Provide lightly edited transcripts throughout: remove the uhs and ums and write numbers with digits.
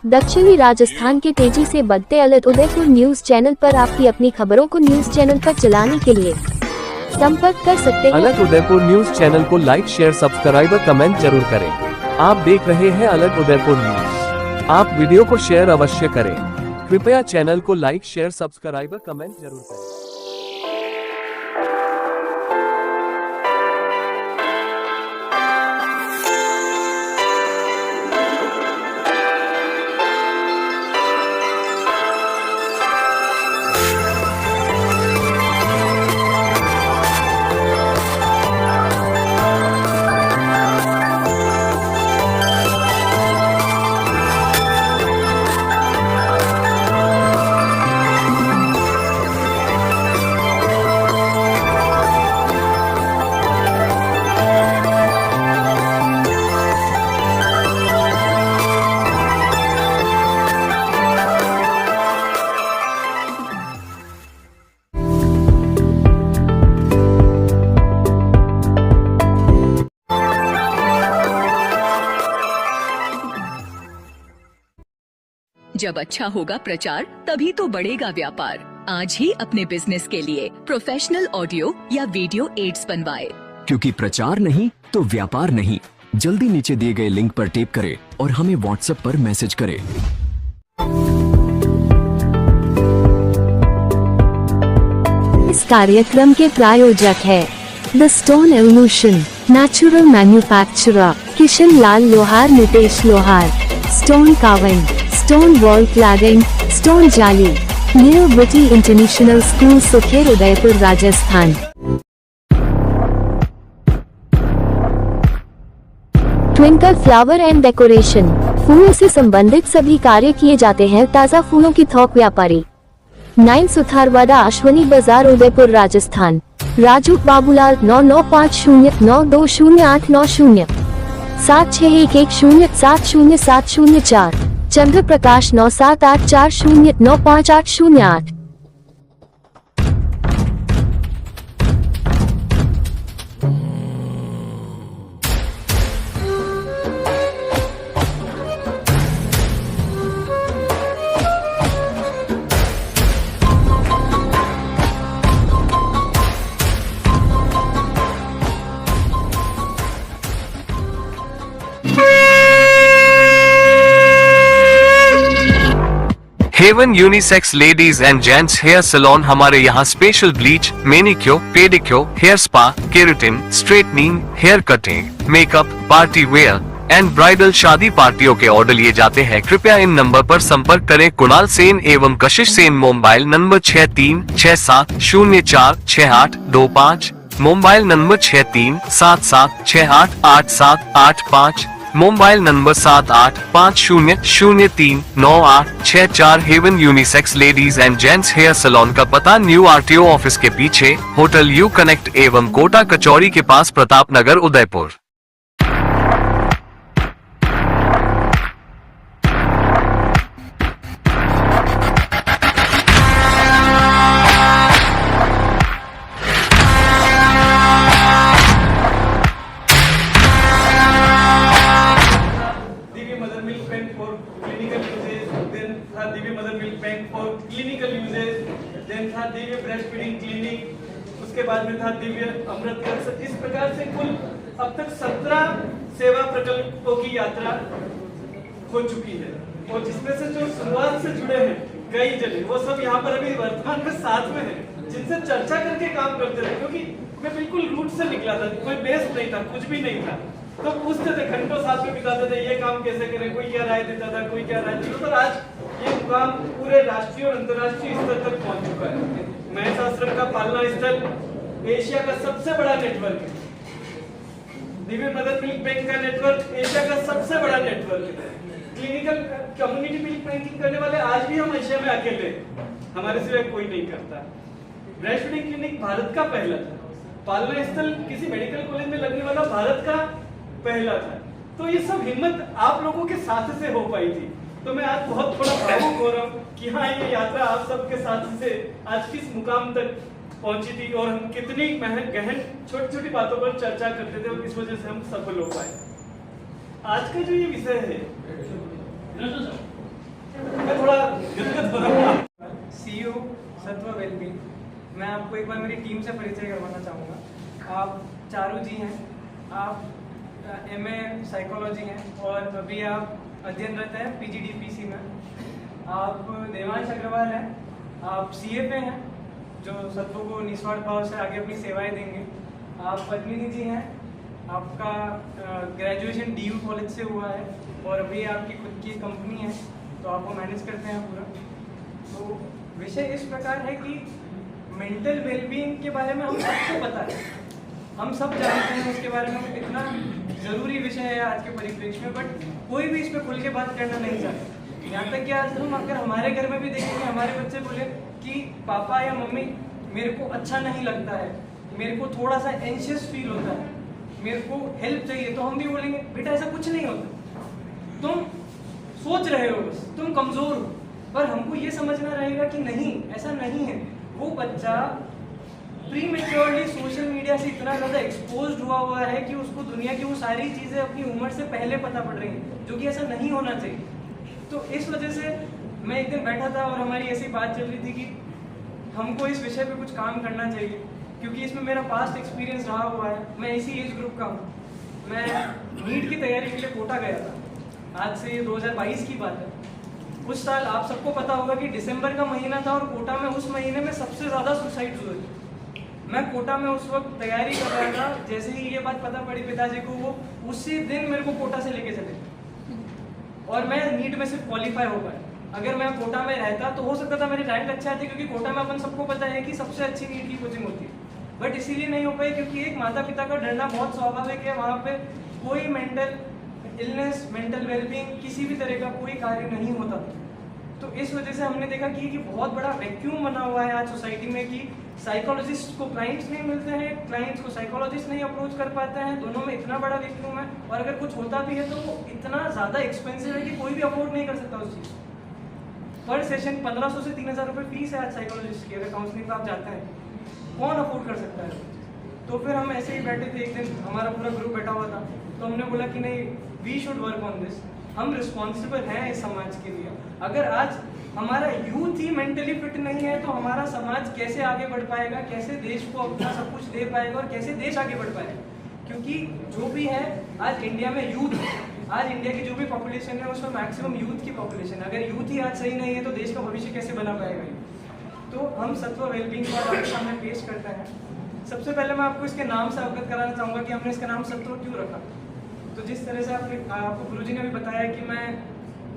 दक्षिणी राजस्थान के तेजी से बढ़ते अलग उदयपुर न्यूज चैनल पर आपकी अपनी खबरों को न्यूज चैनल पर चलाने के लिए संपर्क कर सकते हैं। अलग उदयपुर न्यूज चैनल को लाइक, शेयर, सब्सक्राइब और कमेंट जरूर करें। आप देख रहे हैं अलग उदयपुर न्यूज। आप वीडियो को शेयर अवश्य करें। कृपया चैनल को लाइक, शेयर, सब्सक्राइब और कमेंट जरूर करें। जब अच्छा होगा प्रचार तभी तो बढ़ेगा व्यापार। आज ही अपने बिजनेस के लिए प्रोफेशनल ऑडियो या वीडियो एड्स बनवाए, क्योंकि प्रचार नहीं तो व्यापार नहीं। जल्दी नीचे दिए गए लिंक पर टेप करें और हमें व्हाट्सएप पर मैसेज करें। इस कार्यक्रम के प्रायोजक है the stone evolution, natural manufacturer Kishan Lal Lohar, Nitesh Lohar, stone carving, stone wall cladding, stone jali, new Britty international school, Sukher, Udaipur, Rajasthan. Twinkle flower and decoration, फूलों से संबंधित सभी कार्य किए जाते हैं। ताज़ा फूलों की थोक व्यापारी, 9 Sutharwada, Ashwani Bazar, Udaipur, Rajasthan. Raju Babulal 9950920890 7611070704। Chandra Prakash 9784095808। Heaven unisex ladies and gents hair salon. हमारे यहाँ special bleach, manicure, pedicure, hair spa, keratin, straightening, hair cutting, makeup, party wear and bridal शादी पार्टियों के ऑर्डर लिए जाते हैं। कृपया इन नंबर पर संपर्क करें। कुणाल सेन एवं Kashish Sen. Mobile number 6367046825, mobile number 6377688785, mobile number 7850039864। Heaven unisex ladies and gents hair salon का पता न्यू आरटीओ ऑफिस के पीछे, होटल यू कनेक्ट एवं कोटा कचौरी के पास, Pratap Nagar, Udaipur. Divya breast feeding clinic, उसके बाद में था दिव्य अमृत कलश। इस प्रकार से कुल अब तक 17 सेवा प्रकल्पों की यात्रा हो चुकी है, और जिसमें से जो शुरुआत से जुड़े हैं कई जने, वो सब यहाँ पर अभी वर्तमान में साथ में हैं, जिनसे चर्चा करके काम करते रहे। क्योंकि मैं बिल्कुल रूट से निकला था, कोई बेस नहीं था, कुछ भी नहीं था, तो पूछते थे, घंटों साथ में बिताते थे, ये काम कैसे करें, कोई क्या राय देता था, कोई क्या राय देता था। आज ये मुकाम पूरे राष्ट्रीय और अंतर्राष्ट्रीय स्तर तक पहुंच चुका है। महेश आश्रम का पालना स्थल एशिया का सबसे बड़ा नेटवर्क है। दिव्य मदर मिल्क बैंक का नेटवर्क एशिया का सबसे बड़ा नेटवर्क है। क्लिनिकल कम्युनिटी मिल्क बैंकिंग करने वाले आज भी हम एशिया में अकेले, हमारे सिवाय कोई नहीं करता। ब्रेस्ट फीडिंग क्लिनिक भारत का पहला था। पालना स्थल किसी मेडिकल कॉलेज में लगने वाला भारत का पहला था। तो ये सब हिम्मत आप लोगों के साथ से हो पाई थी। तो मैं आज बहुत थोड़ा भावुक हो रहा हूँ कि हाँ, ये यात्रा आप सबके साथ से आज किस मुकाम तक पहुंची थी, और हम कितनी गहन छोटी छोटी बातों पर चर्चा करते थे, और किस वजह से हम सफल हो पाए। आज का जो ये विषय है, मैं आपको एक बार मेरी टीम से परिचय करवाना चाहूँगा। आप चारू जी हैं, आप MA साइकोलॉजी हैं और अभी आप अध्ययनरत हैं PGDPC में। आप देवांश अग्रवाल हैं, आप CA पे हैं जो सत्वों को निस्वार्थ भाव से आगे अपनी सेवाएं देंगे। आप पद्मिनी जी हैं, आपका ग्रेजुएशन DU कॉलेज से हुआ है और अभी आपकी खुद की कंपनी है तो आप वो मैनेज करते हैं पूरा। तो विषय इस प्रकार है कि मेंटल वेलबींग के बारे में हम सबको पता है, हम सब जानते हैं उसके बारे में, इतना ज़रूरी विषय है आज के परिप्रेक्ष्य में, बट कोई भी इस पर खुल के बात करना नहीं चाहता। यहाँ तक कि आज हम अगर हमारे घर में भी देखेंगे, हमारे बच्चे बोले कि पापा या मम्मी मेरे को अच्छा नहीं लगता है, मेरे को थोड़ा सा एंशियस फील होता है, मेरे को हेल्प चाहिए, तो हम भी बोलेंगे बेटा ऐसा कुछ नहीं होता, तुम सोच रहे हो बस, तुम कमज़ोर हो। पर हमको ये समझना रहेगा कि नहीं, ऐसा नहीं है। वो बच्चा प्रीमेच्योरली सोशल मीडिया से इतना ज़्यादा एक्सपोज्ड हुआ है कि उसको दुनिया की वो सारी चीज़ें अपनी उम्र से पहले पता पड़ रही हैं, जो कि ऐसा नहीं होना चाहिए। तो इस वजह से मैं एक दिन बैठा था और हमारी ऐसी बात चल रही थी कि हमको इस विषय पे कुछ काम करना चाहिए, क्योंकि इसमें मेरा पास्ट एक्सपीरियंस रहा हुआ है। मैं इसी एज ग्रुप का हूँ। मैं नीट की तैयारी के लिए कोटा गया था, आज से ये 2022 की बात है। उस साल आप सबको पता होगा कि दिसंबर का महीना था और कोटा में उस महीने में सबसे ज़्यादा सुसाइड हुए थे। मैं कोटा में उस वक्त तैयारी कर रहा था, जैसे ही ये बात पता पड़ी पिताजी को, वो उसी दिन मेरे को कोटा से लेके चले और मैं नीट में सिर्फ क्वालिफाई हो पाया। अगर मैं कोटा में रहता तो हो सकता था मेरे रैंक अच्छा आते, क्योंकि कोटा में अपन सबको पता है कि सबसे अच्छी नीट की कोचिंग होती है। बट इसीलिए नहीं हो पाई क्योंकि एक माता पिता का डरना बहुत स्वाभाविक है। वहाँ पे कोई मेंटल इलनेस, मेंटल वेलबींग, किसी भी तरह का कोई कार्य नहीं होता। तो इस वजह से हमने देखा कि बहुत बड़ा वैक्यूम बना हुआ है आज सोसाइटी में कि साइकोलॉजिस्ट को क्लाइंट्स नहीं मिलते हैं, क्लाइंट्स को साइकोलॉजिस्ट नहीं अप्रोच कर पाते हैं, दोनों में इतना बड़ा वैक्यूम है। और अगर कुछ होता भी है तो वो इतना ज़्यादा एक्सपेंसिव है कि कोई भी अफोर्ड नहीं कर सकता उस चीज़। पर सेशन 1500 से 3000 रुपये फीस है आज साइकोलॉजिस्ट की। अगर काउंसलिंग पर आप जाते हैं, कौन अफोर्ड कर सकता है? तो फिर हम ऐसे ही बैठे थे, एक दिन हमारा पूरा ग्रुप बैठा हुआ था, तो हमने बोला कि नहीं, we should work on this. हम रिस्पॉन्सिबल हैं इस समाज के लिए। अगर आज हमारा यूथ ही मेंटली फिट नहीं है तो हमारा समाज कैसे आगे बढ़ पाएगा, कैसे देश को अपना सब कुछ दे पाएगा और कैसे देश आगे बढ़ पाएगा? क्योंकि जो भी है आज इंडिया में यूथ, आज इंडिया की जो भी पॉपुलेशन है उसमें मैक्सिमम यूथ की पॉपुलेशन। अगर यूथ ही आज सही नहीं है तो देश का भविष्य कैसे बना पाएगा? तो हम सत्व वेलबींग को आपके सामने पेश करते हैं। सबसे पहले मैं आपको इसके नाम से अवगत कराना चाहूँगा कि हमने इसका नाम सत्व क्यों रखा। तो जिस तरह से आपको गुरुजी ने भी बताया कि मैं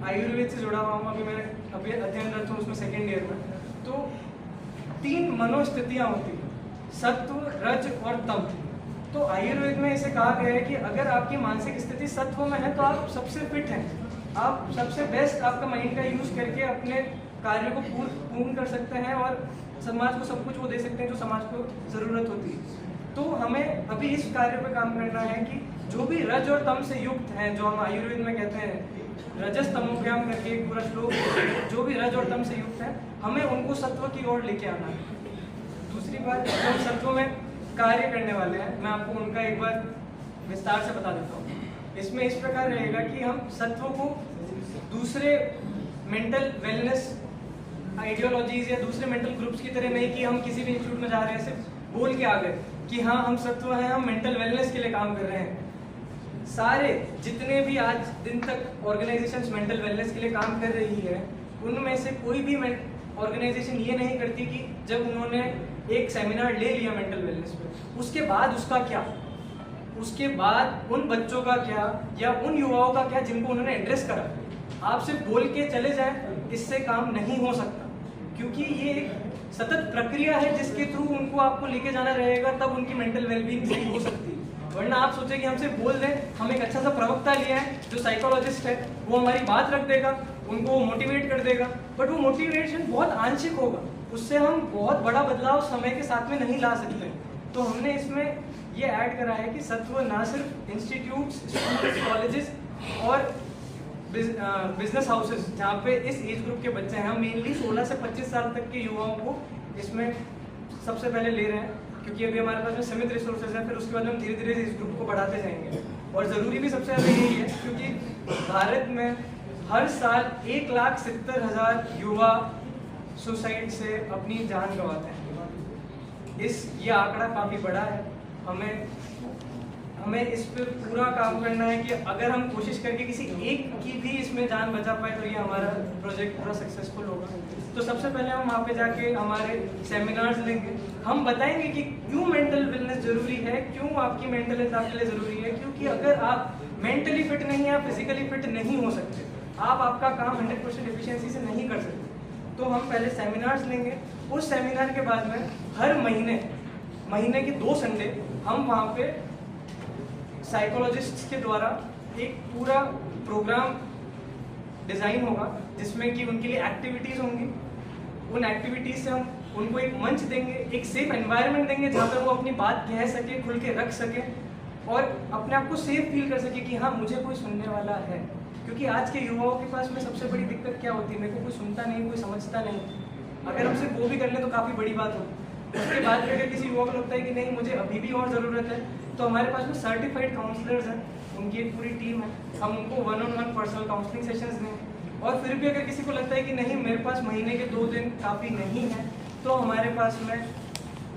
आयुर्वेद से जुड़ा हुआ हूँ, अभी मैं अभी अध्ययनरत हूँ उसमें 2nd ईयर में। तो 3 मनोस्थितियाँ होती हैं, सत्व, रज और तम। तो आयुर्वेद में इसे कहा गया है कि अगर आपकी मानसिक स्थिति सत्व में है तो आप सबसे फिट हैं, आप सबसे बेस्ट आपका माइंड का यूज़ करके अपने कार्य को पूर्ण कर सकते हैं और समाज को सब कुछ वो दे सकते हैं जो समाज को ज़रूरत होती है। तो हमें अभी इस कार्य पर काम करना है कि जो भी रज और तम से युक्त हैं, जो हम आयुर्वेद में कहते हैं रजस तमोभ्याम करके एक पूरा श्लोक, जो भी रज और तम से युक्त है, हमें उनको सत्व की ओर लेके आना है। दूसरी बात, जो हम सत्व में कार्य करने वाले हैं, मैं आपको उनका एक बार विस्तार से बता देता हूँ। इसमें इस प्रकार रहेगा कि हम सत्व को दूसरे मेंटल वेलनेस आइडियोलॉजीज या दूसरे मेंटल ग्रुप्स की तरह नहीं कि हम किसी भी इंस्टीट्यूट में जा रहे हैं सिर्फ बोल के आ गए कि हाँ हम सत्व हैं, हम मेंटल वेलनेस के लिए काम कर रहे हैं। सारे जितने भी आज दिन तक ऑर्गेनाइजेशंस मेंटल वेलनेस के लिए काम कर रही है, उनमें से कोई भी ऑर्गेनाइजेशन ये नहीं करती कि जब उन्होंने एक सेमिनार ले लिया मेंटल वेलनेस पे, उसके बाद उसका क्या, उसके बाद उन बच्चों का क्या या उन युवाओं का क्या जिनको उन्होंने एड्रेस करा। आप सिर्फ बोल के चले जाएं, इससे काम नहीं हो सकता, क्योंकि ये एक सतत प्रक्रिया है जिसके थ्रू उनको आपको लेके जाना रहेगा, तब उनकी मेंटल वेलबींग सही हो सकती है। वरना आप सोचें कि हमसे बोल दें, हम एक अच्छा सा प्रवक्ता लिया है जो साइकोलॉजिस्ट है, वो हमारी बात रख देगा, उनको मोटिवेट कर देगा, बट वो मोटिवेशन बहुत आंशिक होगा, उससे हम बहुत बड़ा बदलाव समय के साथ में नहीं ला सकते। तो हमने इसमें ये ऐड करा है कि सत्व ना सिर्फ इंस्टीट्यूट्स, स्कूल्स, कॉलेजेस और बिजनेस हाउसेस जहाँ पे इस एज ग्रुप के बच्चे हैं, हम मेनली 16 से 25 साल तक के युवाओं को इसमें सबसे पहले ले रहे हैं, क्योंकि अभी हमारे पास में सीमित रिसोर्सेज हैं। फिर उसके बाद हम धीरे धीरे इस ग्रुप को बढ़ाते जाएंगे। और ज़रूरी भी सबसे ज़्यादा यही है क्योंकि भारत में हर साल 1,70,000 युवा सुसाइड से अपनी जान गंवाते हैं। ये आंकड़ा काफ़ी बड़ा है। हमें इस पर पूरा काम करना है कि अगर हम कोशिश करके किसी एक की भी इसमें जान बचा पाए तो ये हमारा प्रोजेक्ट पूरा सक्सेसफुल होगा। तो सबसे पहले हम वहाँ पे जाके हमारे सेमिनार्स लेंगे, हम बताएंगे कि क्यों मेंटल वेलनेस जरूरी है, क्यों आपकी मेंटल हेल्थ आपके लिए जरूरी है। क्योंकि अगर आप मेंटली फिट नहीं है, फिजिकली फिट नहीं हो सकते, आप आपका काम 100% एफिशिएंसी से नहीं कर सकते। तो हम पहले सेमिनार्स लेंगे, उस सेमिनार के बाद में हर महीने के 2 संडे हम वहाँ पे साइकोलॉजिस्ट के द्वारा एक पूरा प्रोग्राम डिज़ाइन होगा जिसमें कि उनके लिए एक्टिविटीज़ होंगी। उन एक्टिविटीज़ से हम उनको एक मंच देंगे, एक सेफ एनवायरनमेंट देंगे जहाँ पर वो अपनी बात कह सके, खुल के रख सके और अपने आप को सेफ फील कर सके कि हाँ मुझे कोई सुनने वाला है। क्योंकि आज के युवाओं के पास में सबसे बड़ी दिक्कत क्या होती है, मेरे को कोई सुनता नहीं, कोई समझता नहीं। अगर हम सिर्फ वो भी कर लें तो काफ़ी बड़ी बात होगी। उसके बाद भी अगर किसी युवा को लगता है कि नहीं मुझे अभी भी और ज़रूरत है, तो हमारे पास में सर्टिफाइड काउंसलर्स हैं, उनकी एक पूरी टीम है, हम उनको 1-on-1 पर्सनल काउंसलिंग सेशंस दें। और फिर भी अगर किसी को लगता है कि नहीं मेरे पास महीने के 2 दिन काफ़ी नहीं है, तो हमारे पास में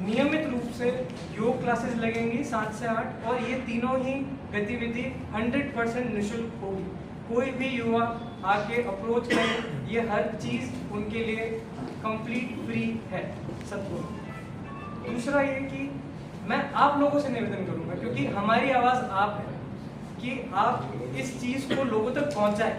नियमित रूप से योग क्लासेस लगेंगी 7 से 8 और ये तीनों ही गतिविधि 100% निःशुल्क होगी। कोई भी युवा आके अप्रोच करे, ये हर चीज़ उनके लिए कंप्लीट फ्री है सबको। दूसरा ये कि मैं आप लोगों से निवेदन करूंगा, क्योंकि हमारी आवाज़ आप है, कि आप इस चीज़ को लोगों तक पहुंचाएं,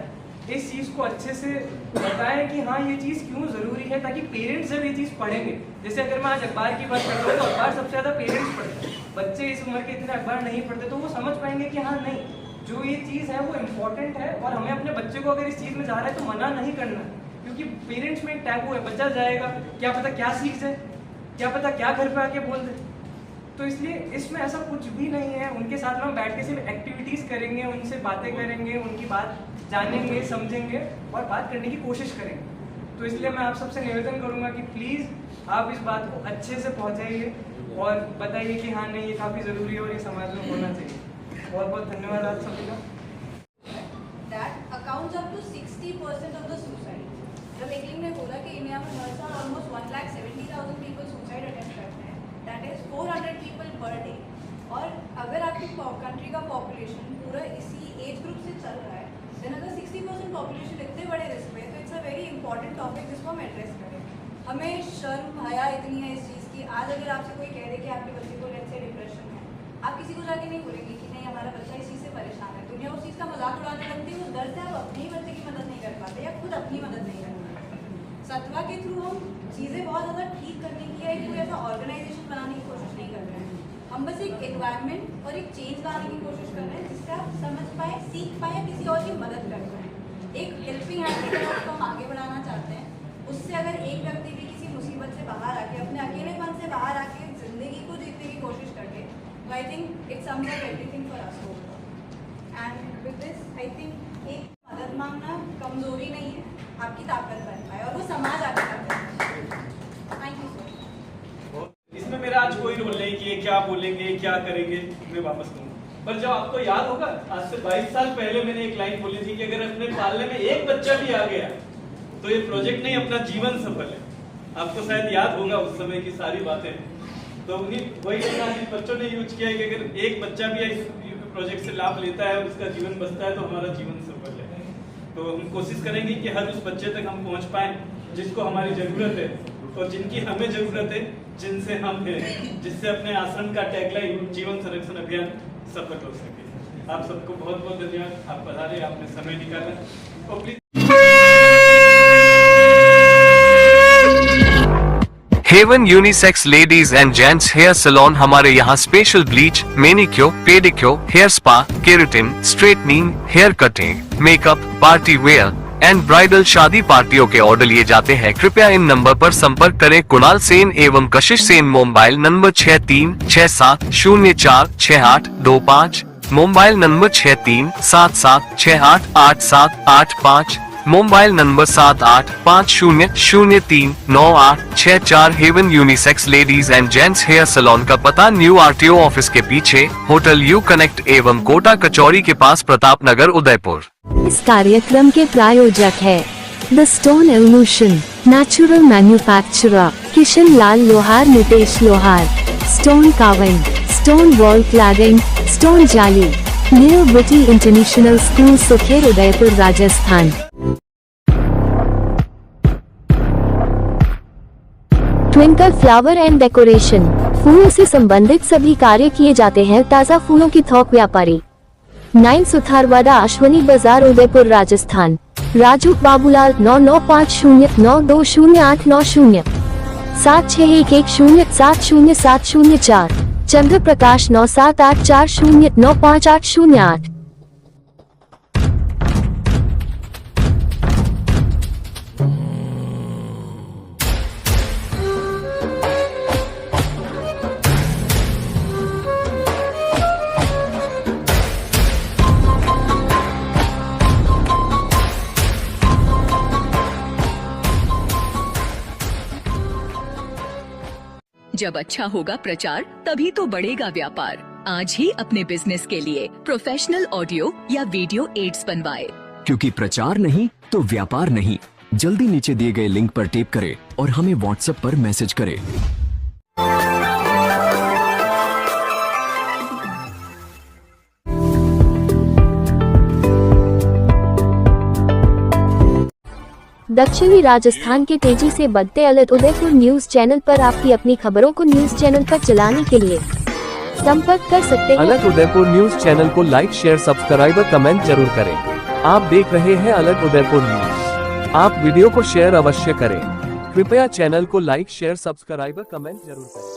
इस चीज़ को अच्छे से बताएं कि हाँ ये चीज़ क्यों ज़रूरी है, ताकि पेरेंट्स जब ये चीज़ पढ़ेंगे, जैसे अगर मैं आज अखबार की बात करता हूँ तो अखबार सबसे ज़्यादा पेरेंट्स पढ़ते हैं, बच्चे इस उम्र के इतने अखबार नहीं पढ़ते, तो वो समझ पाएंगे कि हाँ नहीं जो ये चीज़ है वो इम्पोर्टेंट है और हमें अपने बच्चे को अगर इस चीज़ में जा रहा है तो मना नहीं करना है। क्योंकि पेरेंट्स में एक टैबू है, बच्चा जाएगा क्या पता क्या सीख जाए, क्या पता क्या घर पे आके बोल दे। तो इसलिए इसमें ऐसा कुछ भी नहीं है। उनके साथ हम बैठ के सिर्फ एक्टिविटीज़ करेंगे, उनसे बातें करेंगे, उनकी बात जानेंगे, समझेंगे और बात करने की कोशिश करेंगे। तो इसलिए मैं आप सबसे निवेदन करूंगा कि प्लीज़ आप इस बात को अच्छे से पहुंचाइए और बताइए कि हाँ नहीं ये काफ़ी ज़रूरी है और ये समाज में होना चाहिए। बहुत बहुत धन्यवाद आप सभी का। That accounts up to 60% of the suicide. जब एकलिंग ने बोला कि इंडिया में हर साल ऑलमोस्ट 1,70,000 पीपल सुसाइड अटेम्प्ट करते हैं, that is 400 people per day. और अगर आपकी कंट्री का पॉपुलेशन पूरा इसी एज ग्रुप से चल रहा है, देन अगर 60% पॉपुलेशन इतने बड़े रिस्क में, तो it's a very important topic जिसको हम एड्रेस करें। हमें शर्म हया इतनी है इस चीज़ की, आज अगर आपसे कोई कह दे कि आपके बच्चे को लेट से डिप्रेशन है, आप किसी को जाके नहीं बोलेंगे कि नहीं हमारा बच्चा इस चीज़ से परेशान है। दुनिया उस चीज़ का मजाक उड़ाने लगती है, उस डर से आप अपने ही बच्चे की मदद नहीं कर पाते या खुद अपनी मदद नहीं कर पाते। सत्वा के थ्रू हम चीज़ें बहुत ज़्यादा ठीक करने की या कोई ऐसा ऑर्गेनाइजेशन बनाने की कोशिश नहीं कर रहे हैं। हम बस एक एनवायरनमेंट और एक चेंज लाने की कोशिश कर रहे हैं जिससे आप समझ पाए, सीख पाए, किसी और की मदद कर पाए। एक हेल्पिंग हैंड की तरह उसको हम आगे बढ़ाना चाहते हैं। उससे अगर एक व्यक्ति भी किसी मुसीबत से बाहर आके, अपने अकेलेपन से बाहर आके जिंदगी को जीतने की कोशिश करके, I think it's some like everything for us. And with this I think एक मदद मांगना कमजोरी नहीं है, आपकी ताकत बन पाए और वो समाज आगे करता है। Thank you so much. इसमें मेरा आज कोई रोल नहीं कि ये क्या बोलेंगे क्या करेंगे, मैं वापस कहूँगा। पर जब आपको याद होगा आज से 22 साल पहले मैंने एक लाइन बोली थी कि अगर अपने पालने में एक बच्चा भी आ गया तो ये प्रोजेक्ट नहीं अपना जीवन सफल है। आपको शायद याद होगा उस समय की सारी बातें। तो उन्हीं वही बच्चों ने यूज किया है कि अगर एक बच्चा भी इस प्रोजेक्ट से लाभ लेता है, उसका जीवन बचता है, तो हमारा जीवन सफल है। तो हम कोशिश करेंगे कि हर उस बच्चे तक हम पहुंच पाएं जिसको हमारी ज़रूरत है और जिनकी हमें ज़रूरत है, जिनसे हम हैं, जिससे अपने आश्रम का टैगलाइन जीवन संरक्षण अभियान सफल हो सके। आप सबको बहुत बहुत धन्यवाद, आप पधारे, आपने समय निकाला। और please heaven unisex ladies and gents hair salon हमारे यहाँ special bleach, manicure, pedicure, hair spa, keratin, straightening, hair cutting, makeup, party wear and bridal शादी पार्टियों के ऑर्डर लिए जाते हैं। कृपया इन नंबर पर संपर्क करें। कुणाल सेन एवं Kashish Sen. Mobile number 6367046825, mobile number 6377688785, mobile number 7850039864। Heaven unisex ladies and gents hair salon का पता न्यू आरटीओ ऑफिस के पीछे, होटल यू कनेक्ट एवं कोटा कचौरी के पास, प्रताप नगर, उदयपुर। इस कार्यक्रम के प्रायोजक है the stone evolution, natural manufacturer, Kishan Lal Lohar Nitesh Lohar stone carving stone wall cladding stone jali new Britty international school Sukher Udaipur Rajasthan. Twinkle flower and decoration फूलों से संबंधित सभी कार्य किए जाते हैं। ताज़ा फूलों की थोक व्यापारी 9 सुथारवाड़ा अश्वनी बाजार उदयपुर राजस्थान। राजू बाबूलाल 9950920890 7611070704 चंद्र प्रकाश 9784095808। जब अच्छा होगा प्रचार तभी तो बढ़ेगा व्यापार। आज ही अपने बिजनेस के लिए प्रोफेशनल ऑडियो या वीडियो एड्स बनवाए। क्योंकि प्रचार नहीं तो व्यापार नहीं। जल्दी नीचे दिए गए लिंक पर टेप करें और हमें व्हाट्सएप पर मैसेज करें। दक्षिणी राजस्थान के तेजी से बढ़ते अलग उदयपुर न्यूज चैनल पर आपकी अपनी खबरों को न्यूज चैनल पर चलाने के लिए संपर्क कर सकते हैं। अलग उदयपुर न्यूज चैनल को लाइक शेयर सब्सक्राइब और कमेंट जरूर करें। आप देख रहे हैं अलग उदयपुर न्यूज। आप वीडियो को शेयर अवश्य करें। कृपया चैनल को लाइक शेयर सब्सक्राइब और कमेंट जरूर करें।